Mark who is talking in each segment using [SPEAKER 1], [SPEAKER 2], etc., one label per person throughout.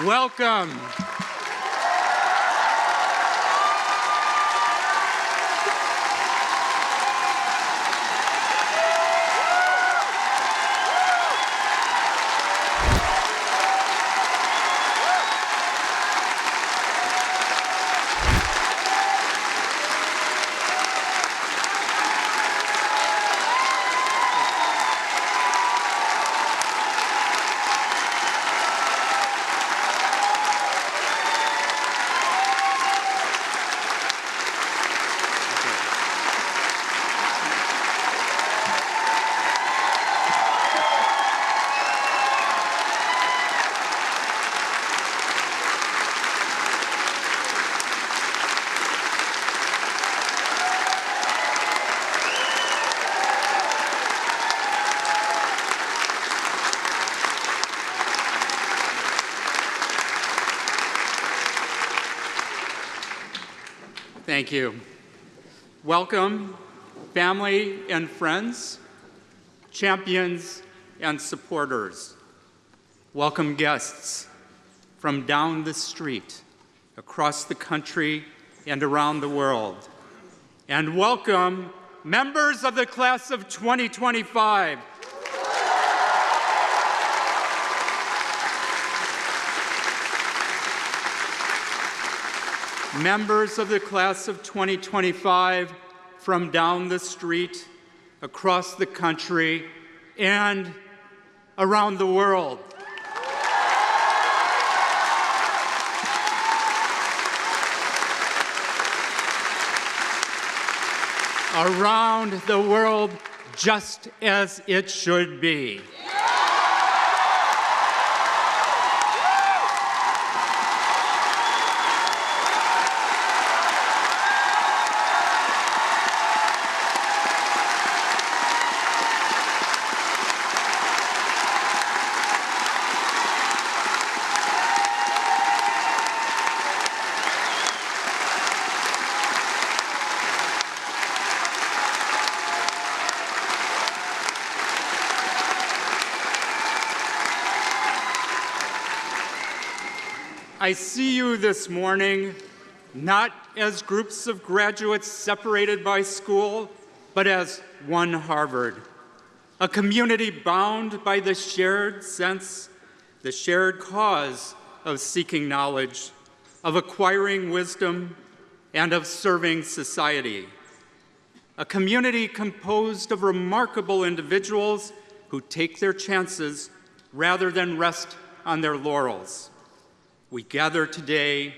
[SPEAKER 1] Welcome. Thank you. Welcome, family and friends, champions and supporters. Welcome, guests from down the street, across the country, and around the world. And welcome, members of the class of 2025. Members of the class of 2025 from down the street, across the country, and around the world. Around the world, just as it should be. I see you this morning not as groups of graduates separated by school, but as one Harvard, a community bound by the shared sense, the shared cause of seeking knowledge, of acquiring wisdom, and of serving society. A community composed of remarkable individuals who take their chances rather than rest on their laurels. We gather today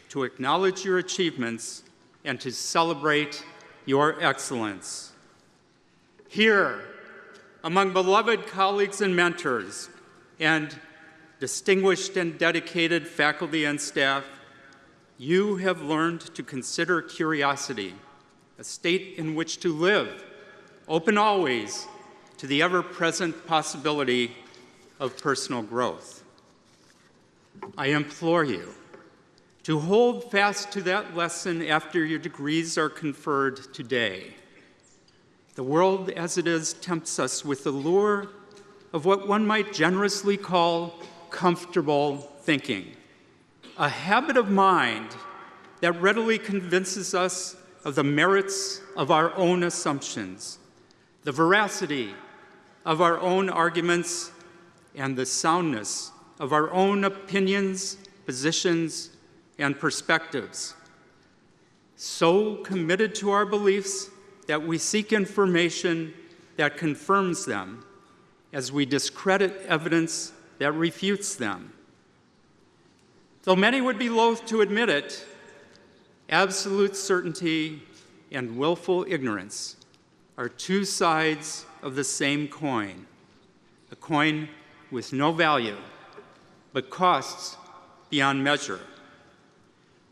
[SPEAKER 1] to acknowledge your achievements and to celebrate your excellence. Here, among beloved colleagues and mentors, and distinguished and dedicated faculty and staff, you have learned to consider curiosity, a state in which to live, open always to the ever-present possibility of personal growth. I implore you to hold fast to that lesson after your degrees are conferred today. The world as it is tempts us with the lure of what one might generously call comfortable thinking, a habit of mind that readily convinces us of the merits of our own assumptions, the veracity of our own arguments, and the soundness of our own opinions, positions, and perspectives. So committed to our beliefs that we seek information that confirms them as we discredit evidence that refutes them. Though many would be loath to admit it, absolute certainty and willful ignorance are two sides of the same coin, a coin with no value, but costs beyond measure.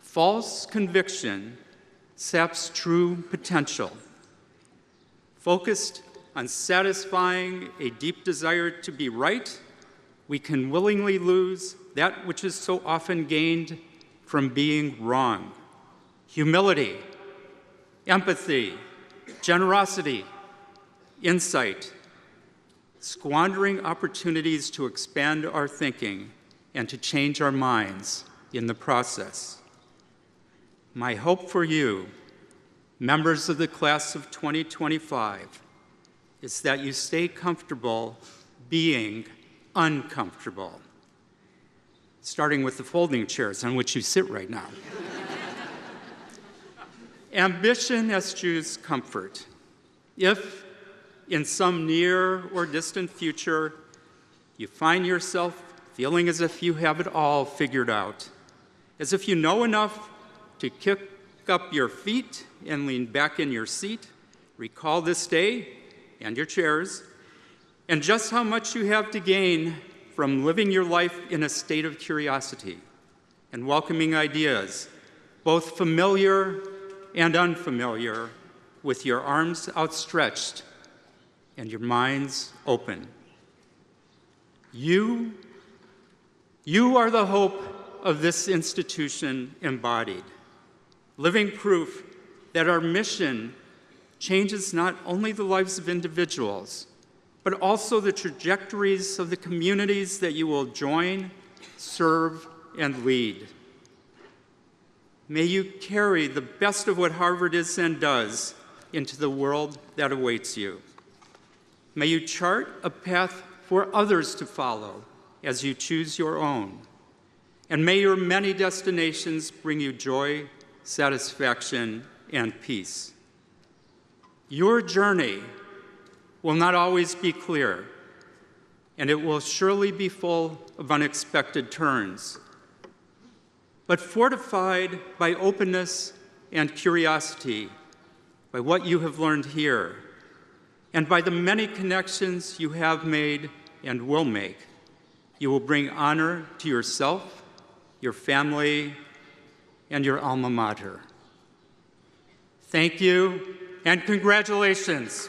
[SPEAKER 1] False conviction saps true potential. Focused on satisfying a deep desire to be right, we can willingly lose that which is so often gained from being wrong. Humility, empathy, generosity, insight, squandering opportunities to expand our thinking and to change our minds in the process. My hope for you, members of the class of 2025, is that you stay comfortable being uncomfortable, starting with the folding chairs on which you sit right now. Ambition eschews comfort. If, in some near or distant future, you find yourself feeling as if you have it all figured out, as if you know enough to kick up your feet and lean back in your seat, recall this day and your chairs, and just how much you have to gain from living your life in a state of curiosity and welcoming ideas, both familiar and unfamiliar, with your arms outstretched and your minds open. You are the hope of this institution embodied, living proof that our mission changes not only the lives of individuals, but also the trajectories of the communities that you will join, serve, and lead. May you carry the best of what Harvard is and does into the world that awaits you. May you chart a path for others to follow as you choose your own. And may your many destinations bring you joy, satisfaction, and peace. Your journey will not always be clear, and it will surely be full of unexpected turns. But fortified by openness and curiosity, by what you have learned here, and by the many connections you have made and will make, you will bring honor to yourself, your family, and your alma mater. Thank you, and congratulations.